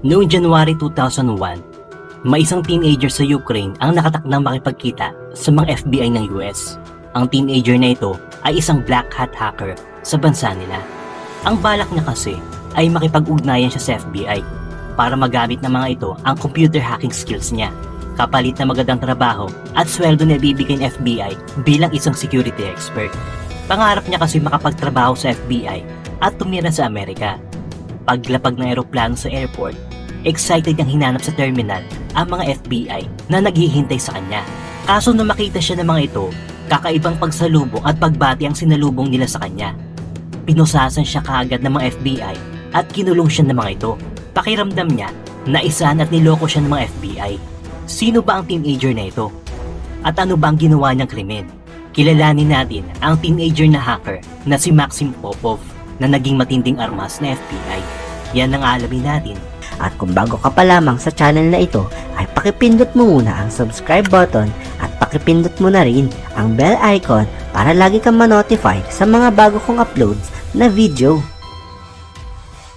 Noong January 2001, may isang teenager sa Ukraine ang nakatakdang makipagkita sa mga FBI ng US. Ang teenager na ito ay isang black hat hacker sa bansa nila. Ang balak niya kasi ay makipag-ugnayan siya sa FBI para magamit ng mga ito ang computer hacking skills niya, kapalit na magandang trabaho at sweldo na ibibigay ng FBI bilang isang security expert. Pangarap niya kasi makapagtrabaho sa FBI at tumira sa Amerika. Paglapag ng eroplano sa airport, excited niyang hinanap sa terminal ang mga FBI na naghihintay sa kanya. Kaso nung makita siya ng mga ito, kakaibang pagsalubong at pagbati ang sinalubong nila sa kanya. Pinusasan siya kaagad ng mga FBI at kinulong siya ng mga ito. Pakiramdam niya na isahan at niloko siya ng mga FBI. Sino ba ang teenager na ito? At ano ba ang ginawa niyang krimen? Kilalanin natin ang teenager na hacker na si Maxim Popov na naging matinding armas na FBI. Yan ang alamin natin. At kung bago ka pa lamang sa channel na ito, ay pakipindot mo muna ang subscribe button at pakipindot mo na rin ang bell icon para lagi kang ma-notify sa mga bago kong uploads na video.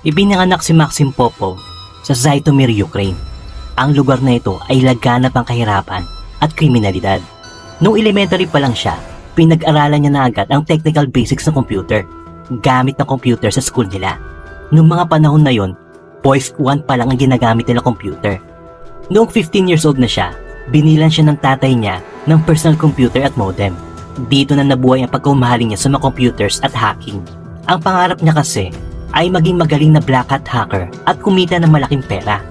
Ipinanganak si Maxim Popov sa Zhytomyr, Ukraine. Ang lugar na ito ay laganap ang kahirapan at kriminalidad. Noong elementary pa lang siya, pinag-aralan niya na agad ang technical basics ng computer, gamit ng computer sa school nila. Noong mga panahon na yon, Boys 1 pa lang ang ginagamit nila computer. Noong 15 years old na siya, binilan siya ng tatay niya ng personal computer at modem. Dito na nabuhay ang pagkumahalin niya sa mga computers at hacking. Ang pangarap niya kasi ay maging magaling na black hat hacker at kumita ng malaking pera.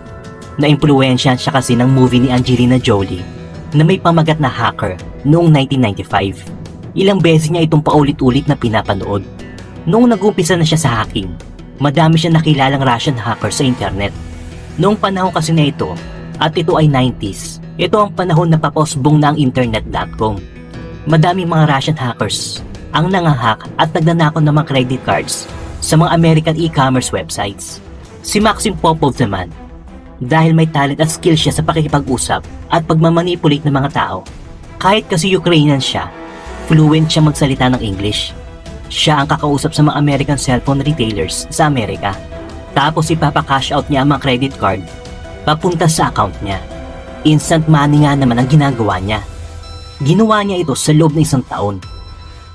Na-impluwensyahan siya kasi ng movie ni Angelina Jolie na may pamagat na hacker noong 1995. Ilang beses niya itong paulit-ulit na pinapanood. Noong nag-umpisa na siya sa hacking, madami siya nakilalang Russian hacker sa internet. Noong panahon kasi na ito, at ito ay 90s, ito ang panahon na papausbong na ang internet.com. Madaming mga Russian hackers ang nangahack at nagnanakaw ng mga credit cards sa mga American e-commerce websites. Si Maxim Popov naman, dahil may talent at skill siya sa pakikipag-usap at pagmamanipulate ng mga tao, kahit kasi Ukrainian siya, fluent siya magsalita ng English. Siya ang kakausap sa mga American cellphone retailers sa Amerika. Tapos ipapa-cash out niya ang mga credit card papunta sa account niya. Instant money nga naman ang ginagawa niya. Ginawa niya ito sa loob ng 1 taon.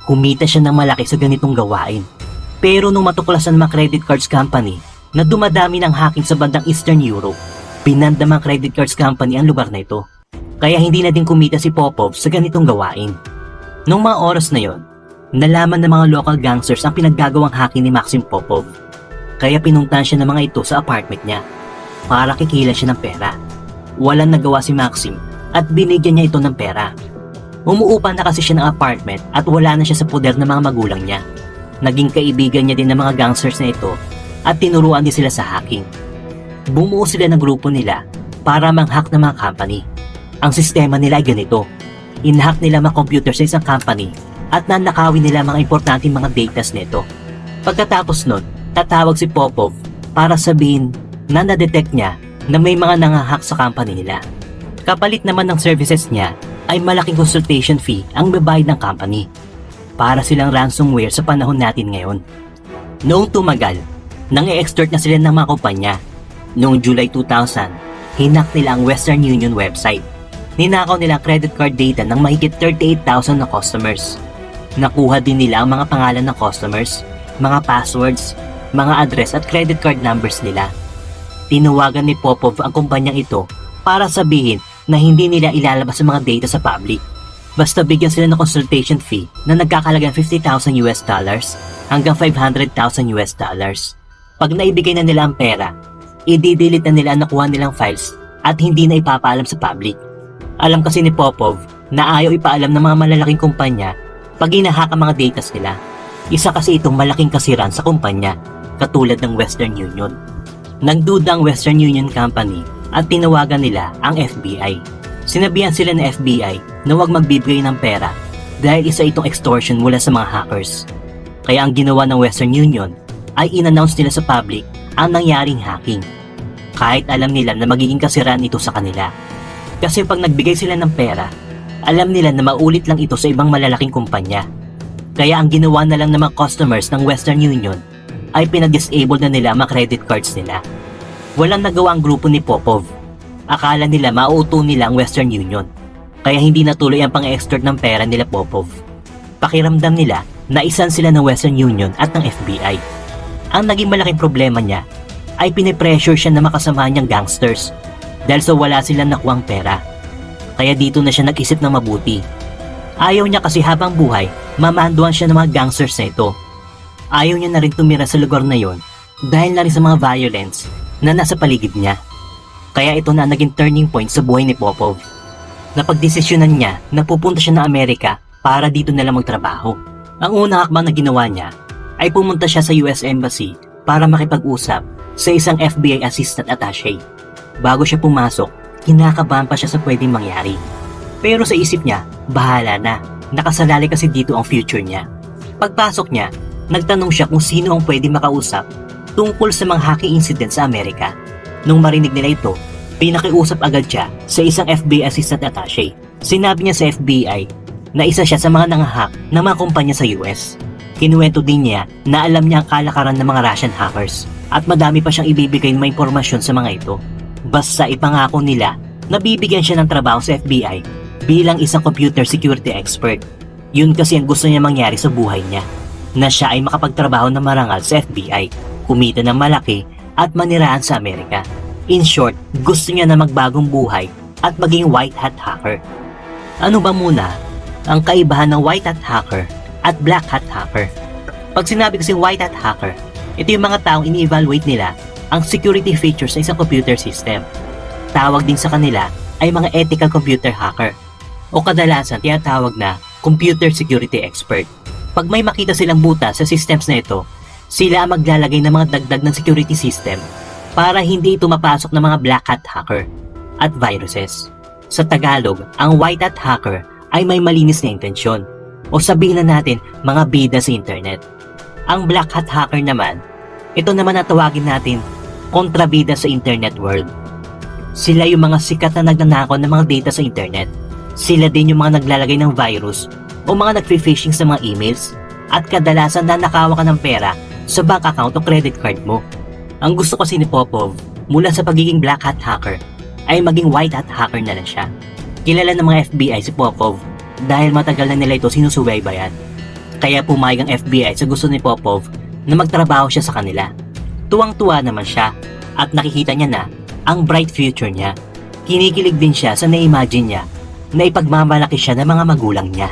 Kumita siya ng malaki sa ganitong gawain. Pero nung matuklasan ng mga credit cards company na dumadami ng hacking sa bandang Eastern Europe, pinanda ng credit cards company ang lugar na ito. Kaya hindi na din kumita si Popov sa ganitong gawain. Nung mga oras na yon, nalaman ng mga local gangsters ang pinaggagawang hacking ni Maxim Popov. Kaya pinuntahan siya ng mga ito sa apartment niya para kikilan siya ng pera. Walang nagawa si Maxim at binigyan niya ito ng pera. Umuupa na kasi siya ng apartment at wala na siya sa poder ng mga magulang niya. Naging kaibigan niya din ng mga gangsters na ito at tinuruan din sila sa hacking. Bumuo sila ng grupo nila para mang-hack ng mga company. Ang sistema nila ay ganito. In-hack nila mga computer sa isang company at nanakawin nila mga importanteng mga datas nito. Pagkatapos nun, tatawag si Popov para sabihin na na-detect niya na may mga nangahack sa company nila. Kapalit naman ng services niya ay malaking consultation fee ang babayad ng company. Para silang ransomware sa panahon natin ngayon. Noong tumagal, nang-e-extort na sila ng mga kumpanya. Noong July 2000, hinak nila ang Western Union website. Ninakaw nila ang credit card data ng mahigit 38,000 na customers. Nakuha din nila ang mga pangalan ng customers, mga passwords, mga address at credit card numbers nila. Tinawagan ni Popov ang kumpanyang ito para sabihin na hindi nila ilalabas ang mga data sa public. Basta bigyan sila ng consultation fee na nagkakalagang $50,000 hanggang $500,000. Pag naibigay na nila ang pera, i-delete na nila ang nakuha nilang files at hindi na ipapaalam sa public. Alam kasi ni Popov na ayaw ipaalam ng mga malalaking kumpanya pag inahack ang mga datas nila. Isa kasi itong malaking kasiran sa kumpanya, katulad ng Western Union. Nagduda ang Western Union Company at tinawagan nila ang FBI. Sinabihan sila ng FBI na huwag magbibigay ng pera dahil isa itong extortion mula sa mga hackers. Kaya ang ginawa ng Western Union ay in-announce nila sa public ang nangyaring hacking. Kahit alam nila na magiging kasiraan ito sa kanila. Kasi pag nagbigay sila ng pera, alam nila na maulit lang ito sa ibang malalaking kumpanya. Kaya ang ginawa na lang ng mga customers ng Western Union ay pinag-disable na nila ang mga credit cards nila. Walang nagawa ang grupo ni Popov. Akala nila mauuto nila ang Western Union, kaya hindi natuloy ang pang-extort ng pera nila Popov. Pakiramdam nila na isan sila ng Western Union at ng FBI. Ang naging malaking problema niya ay pinipressure siya na makasama niyang gangsters dahil sa wala silang nakuwang pera. Kaya dito na siya nag-isip ng mabuti. Ayaw niya kasi habang buhay, mamanduan siya ng mga gangsters na ito. Ayaw niya na rin tumira sa lugar na yon dahil na rin sa mga violence na nasa paligid niya. Kaya ito na naging turning point sa buhay ni Popov. Napagdesisyonan niya na pupunta siya ng Amerika para dito na lang magtrabaho. Ang unang hakbang na ginawa niya ay pumunta siya sa US Embassy para makipag-usap sa isang FBI assistant attaché. Bago siya pumasok, kinakabahan pa siya sa pwedeng mangyari. Pero sa isip niya, bahala na. Nakasalalay kasi dito ang future niya. Pagpasok niya, nagtanong siya kung sino ang pwede makausap tungkol sa mga hacking incident sa Amerika. Nung marinig nila ito, pinakiusap agad siya sa isang FBI assistant attaché. Sinabi niya sa FBI na isa siya sa mga nangahack ng mga kumpanya sa US. Kinuwento din niya na alam niya ang kalakaran ng mga Russian hackers at madami pa siyang ibibigay ng mga impormasyon sa mga ito. Basta ipangako nila na bibigyan siya ng trabaho sa FBI bilang isang computer security expert. Yun kasi ang gusto niya mangyari sa buhay niya, na siya ay makapagtrabaho ng marangal sa FBI, kumita ng malaki at maniraan sa Amerika. In short, gusto niya na magbagong buhay at maging white hat hacker. Ano ba muna ang kaibahan ng white hat hacker at black hat hacker? Pag sinabi kasi white hat hacker, ito yung mga taong ini-evaluate nila ang security features sa isang computer system. Tawag din sa kanila ay mga ethical computer hacker o kadalasan tinatawag na computer security expert. Pag may makita silang butas sa systems na ito, sila ang maglalagay ng mga dagdag ng security system para hindi ito mapasok ng mga black hat hacker at viruses. Sa Tagalog, ang white hat hacker ay may malinis na intensyon o sabihin na natin mga bida sa internet. Ang black hat hacker naman, ito naman ang tawagin natin kontrabida sa internet world. Sila yung mga sikat na nagnanakaw ng mga data sa internet. Sila din yung mga naglalagay ng virus o mga nagfi-phishing sa mga emails at kadalasan nanakawa ka ng pera sa bank account o credit card mo. Ang gusto kasi ni Popov mula sa pagiging black hat hacker ay maging white hat hacker na lang siya. Kilala ng mga FBI si Popov dahil matagal na nila ito sinusubaybayan. Kaya pumayag ang FBI sa gusto ni Popov na magtrabaho siya sa kanila. Tuwang-tuwa naman siya at nakikita niya na ang bright future niya. Kinikilig din siya sa na-imagine niya na ipagmamalaki siya ng mga magulang niya.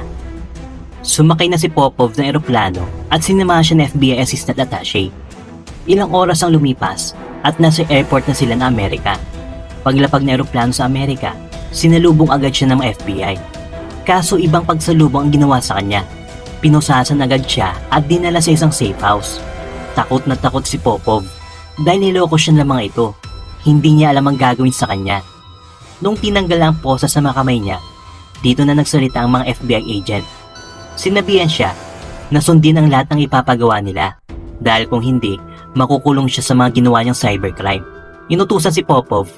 Sumakay na si Popov ng eroplano at sinamahan siya ng FBI assistant attaché. Ilang oras ang lumipas at nasa airport na sila ng Amerika. Paglapag ng eroplano sa Amerika, sinalubong agad siya ng mga FBI. Kaso ibang pagsalubong ang ginawa sa kanya. Pinusasan agad siya at dinala sa isang safe house. Takot na takot si Popov dahil niloko siya ng mga ito. Hindi niya alam ang gagawin sa kanya. Nung tinanggal ang posa sa mga kamay niya, dito na nagsalita ang mga FBI agent. Sinabihan siya na sundin ang lahat ng ipapagawa nila dahil kung hindi, makukulong siya sa mga ginawa niyang cybercrime. Inutusan si Popov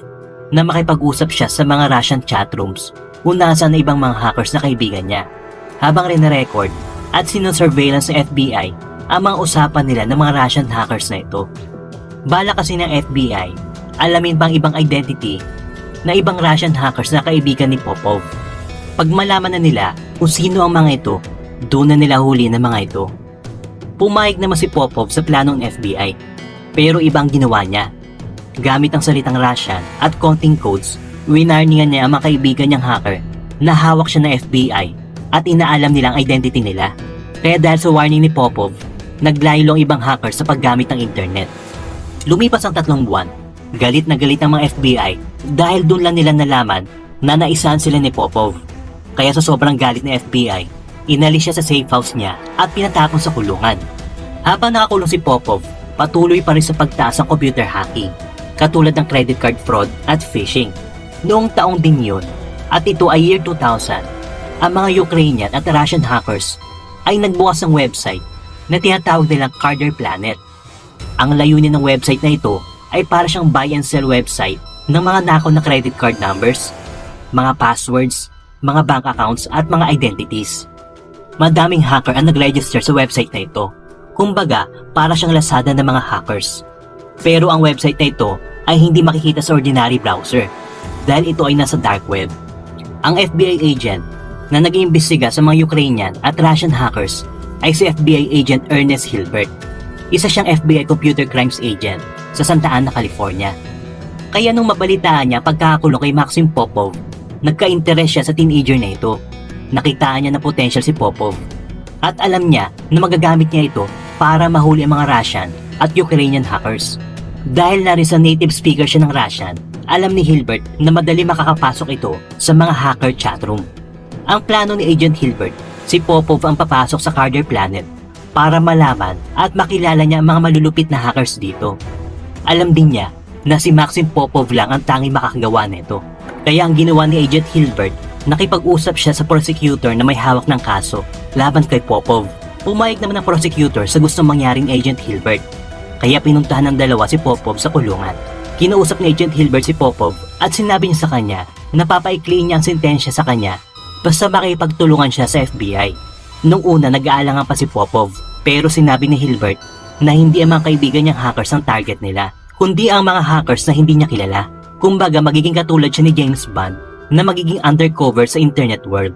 na makipag-usap siya sa mga Russian chatrooms kung nasaan na ibang mga hackers na kaibigan niya. Habang rina-record at sinosurveillance ng FBI ang mga usapan nila ng mga Russian hackers na ito. Bala kasi ng FBI, alamin pang ibang identity na ibang Russian hackers na kaibigan ni Popov. Pag malaman na nila kung sino ang mga ito, doon na nila huli ng mga ito. Pumayag naman si Popov sa plano ng FBI, pero ibang ginawa niya. Gamit ang salitang Russian at konting codes, winarningan niya ang mga kaibigan niyang hacker na hawak siya ng FBI at inaalam nilang identity nila. Kaya dahil sa warning ni Popov, naglaylo ang ibang hacker sa paggamit ng internet. Lumipas ang 3 buwan, galit na galit ang mga FBI dahil doon lang nila nalaman na naisahan sila ni Popov. Kaya sa sobrang galit ng FBI, inalis siya sa safe house niya at pinatapon sa kulungan. Habang nakakulong si Popov, patuloy pa rin sa pagtaas ng computer hacking, katulad ng credit card fraud at phishing. Noong taong din yun, at ito ay year 2000, ang mga Ukrainian at Russian hackers ay nagbukas ng website na tinatawag nilang Carder Planet. Ang layunin ng website na ito ay para siyang buy and sell website ng mga nakaw na credit card numbers, mga passwords, mga bank accounts at mga identities. Madaming hacker ang nag-register sa website na ito. Kumbaga, para siyang Lazada ng mga hackers. Pero ang website na ito ay hindi makikita sa ordinary browser dahil ito ay nasa dark web. Ang FBI agent na nag-iimbestiga sa mga Ukrainian at Russian hackers ay si FBI agent Ernest Hilbert. Isa siyang FBI computer crimes agent sa Santa Ana, California. Kaya nung mabalitaan niya pagkakakulong kay Maxim Popov, nagka-interest siya sa teenager na ito. Nakitaan niya na potential si Popov. At alam niya na magagamit niya ito para mahuli ang mga Russian at Ukrainian hackers. Dahil na rin sa native speaker siya ng Russian, alam ni Hilbert na madali makakapasok ito sa mga hacker chatroom. Ang plano ni Agent Hilbert, si Popov ang papasok sa Carter Planet para malaman at makilala niya ang mga malulupit na hackers dito. Alam din niya na si Maxim Popov lang ang tanging makakagawa nito. Kaya ang ginawa ni Agent Hilbert, nakipag-usap siya sa prosecutor na may hawak ng kaso laban kay Popov. Pumayag naman ang prosecutor sa gustong mangyaring Agent Hilbert. Kaya pinuntahan ng dalawa si Popov sa kulungan. Kinausap ni Agent Hilbert si Popov at sinabi niya sa kanya na papaikliin niya ang sentensya sa kanya basta makipagtulungan siya sa FBI. Nung una nag-aalangan pa si Popov, pero sinabi ni Hilbert na hindi ang mga kaibigan niyang hackers ang target nila, kundi ang mga hackers na hindi niya kilala. Kumbaga magiging katulad siya ni James Bond na magiging undercover sa internet world.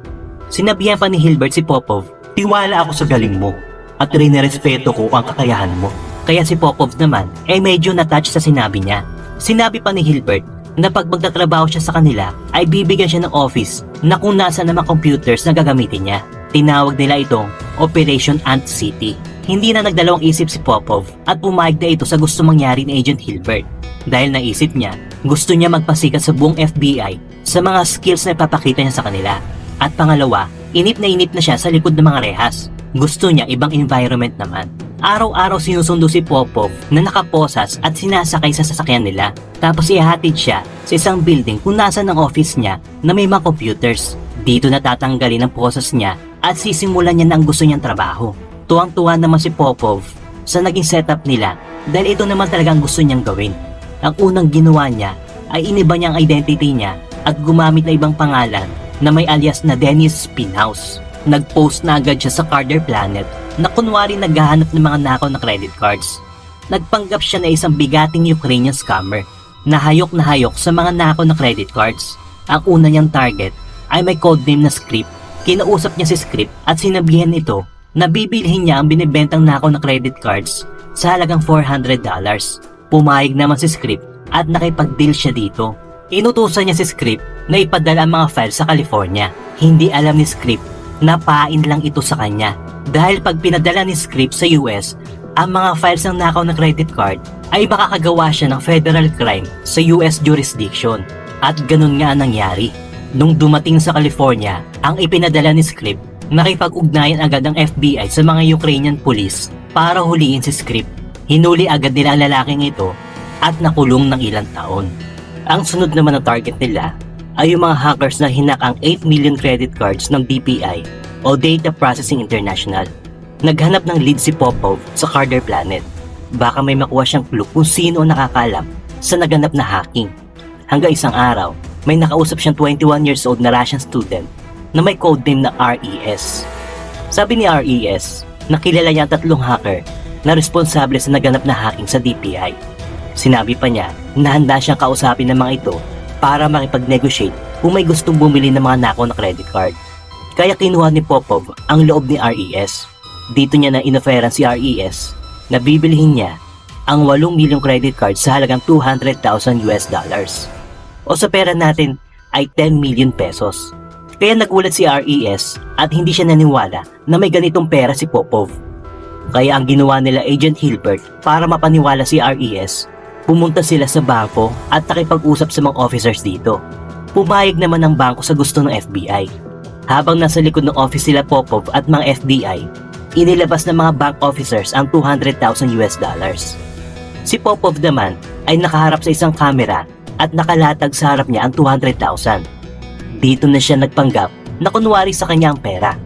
Sinabihan pa ni Hilbert si Popov, "Tiwala ako sa galing mo at rinerespeto ko ang kakayahan mo." Kaya si Popov naman ay medyo na-touch sa sinabi niya. Sinabi pa ni Hilbert na pag magtatrabaho siya sa kanila ay bibigyan siya ng office na kung nasa ng mga computers na gagamitin niya. Tinawag nila itong Operation Ant City. Hindi na nagdalawang isip si Popov at pumayag na ito sa gusto mangyari ni Agent Hilbert. Dahil naisip niya, gusto niya magpasikat sa buong FBI sa mga skills na ipapakita niya sa kanila. At pangalawa, inip na siya sa likod ng mga rehas. Gusto niya ibang environment naman. Araw-araw sinusundo si Popov na nakaposas at sinasakay sa sasakyan nila. Tapos ihahatid siya sa isang building kung nasan ang office niya na may mga computers. Dito natatanggalin ang posas niya at sisimulan niya na ang gusto niyang trabaho. Tuwang-tuwa naman si Popov sa naging setup nila dahil ito naman talagang gusto niyang gawin. Ang unang ginawa niya ay iniba niya ang identity niya at gumamit na ibang pangalan na may alias na Dennis Spinhouse. Nag-post na agad siya sa Carter Planet na kunwari naghahanap ng mga nakaw na credit cards. Nagpanggap siya na isang bigating Ukrainian scammer na hayok sa mga nakaw na credit cards. Ang una niyang target ay may codename na Script. Kinausap niya si Script at sinabihan ito na bibilhin niya ang binibentang nakaw na credit cards sa halagang $400. Pumayag naman si Script at nakipag-deal siya dito. Inutusan niya si Script na ipadala ang mga files sa California. Hindi alam ni Script na pain lang ito sa kanya. Dahil pag pinadala ni Script sa US, ang mga files ng nakaw na credit card ay makakagawa siya ng federal crime sa US jurisdiction. At ganun nga ang nangyari. Nung dumating sa California, ang ipinadala ni Script, nakipag-ugnayan agad ang FBI sa mga Ukrainian police para huliin si Script. Hinuli agad nila ang lalaking ito at nakulong ng ilang taon. Ang sunod naman na target nila ay yung mga hackers na hinak ang 8 million credit cards ng DPI o Data Processing International. Naghanap ng lead si Popov sa Carter Planet. Baka may makuha siyang clue kung sino ang nakakalam sa naganap na hacking. Hanggang isang araw, may nakausap siyang 21 years old na Russian student na may codename na RES. Sabi ni RES, nakilala niya ang 3 hacker na responsable sa naganap na hacking sa DPI. Sinabi pa niya na handa siyang kausapin ng mga ito para makipag-negotiate kung may gustong bumili ng mga nakaw na credit card. Kaya kinuha ni Popov ang loob ni RES. Dito niya na inoferan si RES na bibilihin niya ang 8 milyong credit cards sa halagang $200,000. O sa pera natin ay 10 million pesos. Kaya nagulat si RES at hindi siya naniwala na may ganitong pera si Popov. Kaya ang ginawa nila Agent Hilbert para mapaniwala si RES, pumunta sila sa bangko at nakipag-usap sa mga officers dito. Pumayag naman ang bangko sa gusto ng FBI. Habang nasa likod ng office sila Popov at mga FBI, inilabas ng mga bank officers ang $200,000. Si Popov naman ay nakaharap sa isang kamera at nakalatag sa harap niya ang $200,000. Dito na siya nagpanggap na kunwari sa kanya ang pera.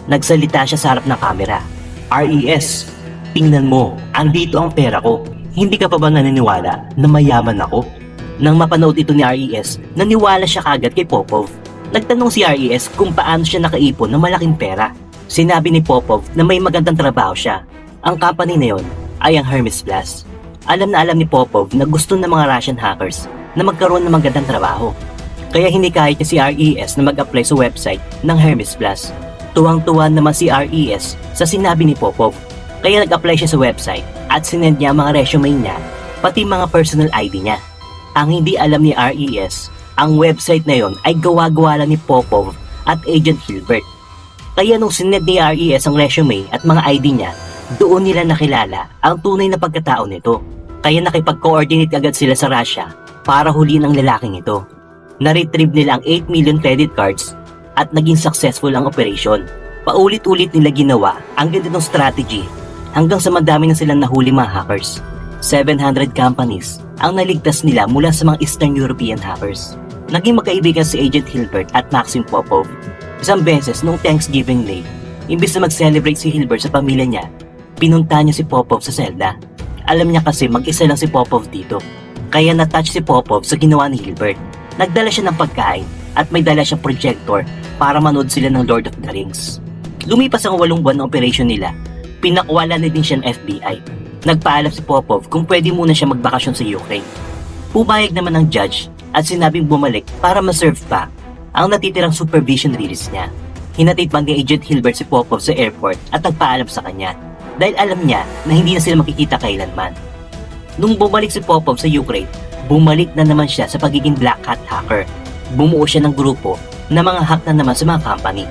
Nagsalita siya sa harap ng kamera. "RES, tingnan mo, andito ang pera ko. Hindi ka pa ba naniniwala na mayaman ako?" Nang mapanood ito ni RES, naniwala siya kagad kay Popov. Nagtanong si RES kung paano siya nakaipon ng malaking pera. Sinabi ni Popov na may magandang trabaho siya. Ang company na yon ay ang Hermes Plus. Alam na alam ni Popov na gusto ng mga Russian hackers na magkaroon ng magandang trabaho. Kaya hindi kahit niya si RES na mag-apply sa website ng Hermes Plus. Tuwang-tuwa naman si RES sa sinabi ni Popov. Kaya nag-apply siya sa website at sinend niya ang mga resume niya, pati mga personal ID niya. Ang hindi alam ni RES, ang website na yon ay gawa-gawa lang ni Popov at Agent Hilbert. Kaya nung sinend ni RES ang resume at mga ID niya, doon nila nakilala ang tunay na pagkatao nito. Kaya nakipag-coordinate agad sila sa Russia para huliin ang lalaking ito. Na-retrieve nila ang 8 million credit cards at naging successful ang operation. Paulit-ulit nila ginawa ang ganitong strategy hanggang sa madami na silang nahuli mga hackers. 700 companies ang naligtas nila mula sa mga Eastern European hackers. Naging magkaibigan si Agent Hilbert at Maxim Popov. Isang beses noong Thanksgiving Day, imbis na mag-celebrate si Hilbert sa pamilya niya, pinunta niya si Popov sa selda. Alam niya kasi mag-isa lang si Popov dito. Kaya na-touch si Popov sa ginawa ni Hilbert. Nagdala siya ng pagkain at may dala siyang projector para manood sila ng Lord of the Rings. Lumipas ang 8 buwan na operation nila. Pinakwala na din siya ng FBI. Nagpaalam si Popov kung pwede muna siya magbakasyon sa Ukraine. Pumayag naman ang judge at sinabing bumalik para ma-serve pa ang natitirang supervision release niya. Hinatid pa ni Agent Hilbert si Popov sa airport at nagpaalam sa kanya dahil alam niya na hindi na sila makikita kailanman. Nung bumalik si Popov sa Ukraine, bumalik na naman siya sa pagiging Black Hat hacker. Bumuo siya ng grupo na mga hack na naman sa mga company.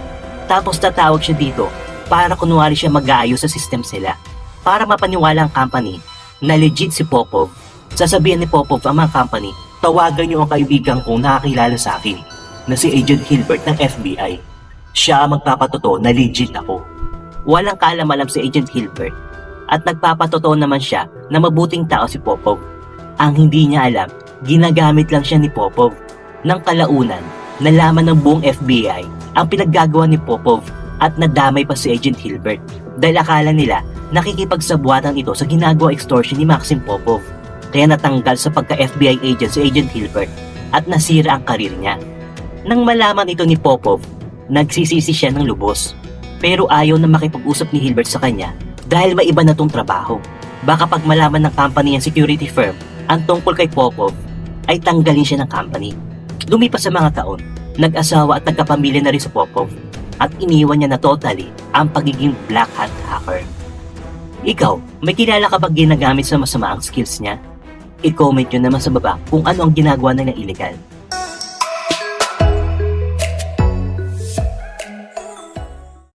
Tapos tatawag siya dito para kunwari siya mag-aayos sa system sila. Para mapaniwala ang company na legit si Popov, sasabihan ni Popov ang mga company, tawagan niyo ang kaibigan kong nakakilala sa akin na si Agent Hilbert ng FBI. Siya ang magpapatotoo na legit ako. Walang kaalam-alam si Agent Hilbert at nagpapatotoo naman siya na mabuting tao si Popov. Ang hindi niya alam, ginagamit lang siya ni Popov. Nang kalaunan, nalaman ng buong FBI ang pinaggagawa ni Popov at nadamay pa si Agent Hilbert dahil akala nila nakikipagsabuatan ito sa ginagawa extortion ni Maxim Popov. Kaya natanggal sa pagka-FBI agent si Agent Hilbert at nasira ang karir niya. Nang malaman ito ni Popov, nagsisisi siya ng lubos. Pero ayaw na makipag-usap ni Hilbert sa kanya dahil may iba na tong trabaho. Baka pag malaman ng company ang security firm ang tungkol kay Popov, ay tanggalin siya ng company. Lumipas sa mga taon, nag-asawa at nagkapamilya na rin sa Popov at iniwan niya na totally ang pagiging Black Hat hacker. Ikaw, may kilala ka bang ginagamit sa masama ang skills niya? I-comment nyo naman sa baba kung ano ang ginagawa nilang illegal.